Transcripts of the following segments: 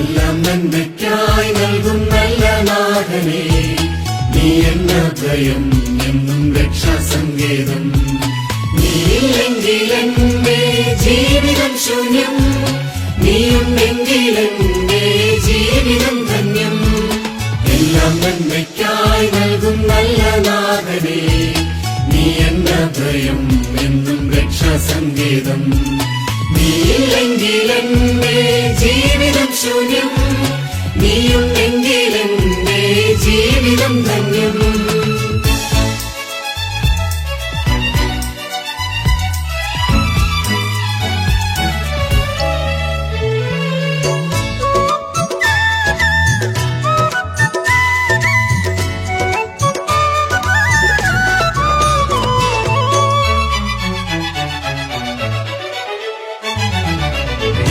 എല്ലാം നന്മയ്ക്കായി നൽകും നല്ല നാഥനേ, നീ എന്ന ഭയം എന്നും രക്ഷാസങ്കേതം. നീയില്ലെങ്കിൽ എന്റെ ജീവിതം ശൂന്യം, നീയുണ്ടെങ്കിൽ എന്റെ ജീവിതം ധന്യം. എല്ലാം നന്മയ്ക്കായി നൽകും നല്ല നാഥനേ, നീ എന്ന ഭയം എന്നും രക്ഷാസങ്കേതം. നീയില്ലെങ്കിൽ എന്റെ ജീവിതം ശൂന്യം, നീയുണ്ടെങ്കിൽ എന്റെ ജീവിതം ധന്യം.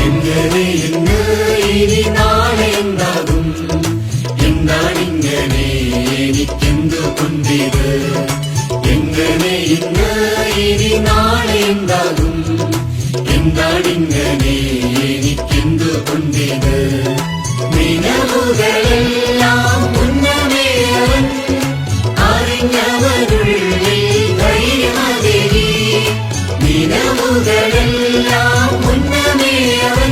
എങ്ങനെ ഇന്ന് ഇനി നാളെ എന്താകും, എന്താണിങ്ങനെ എനിക്കെന്തുകൊണ്ടിത്? എങ്ങനെ ഇന്ന് ഇനി നാളെ എന്താകും, എന്താണിങ്ങനെ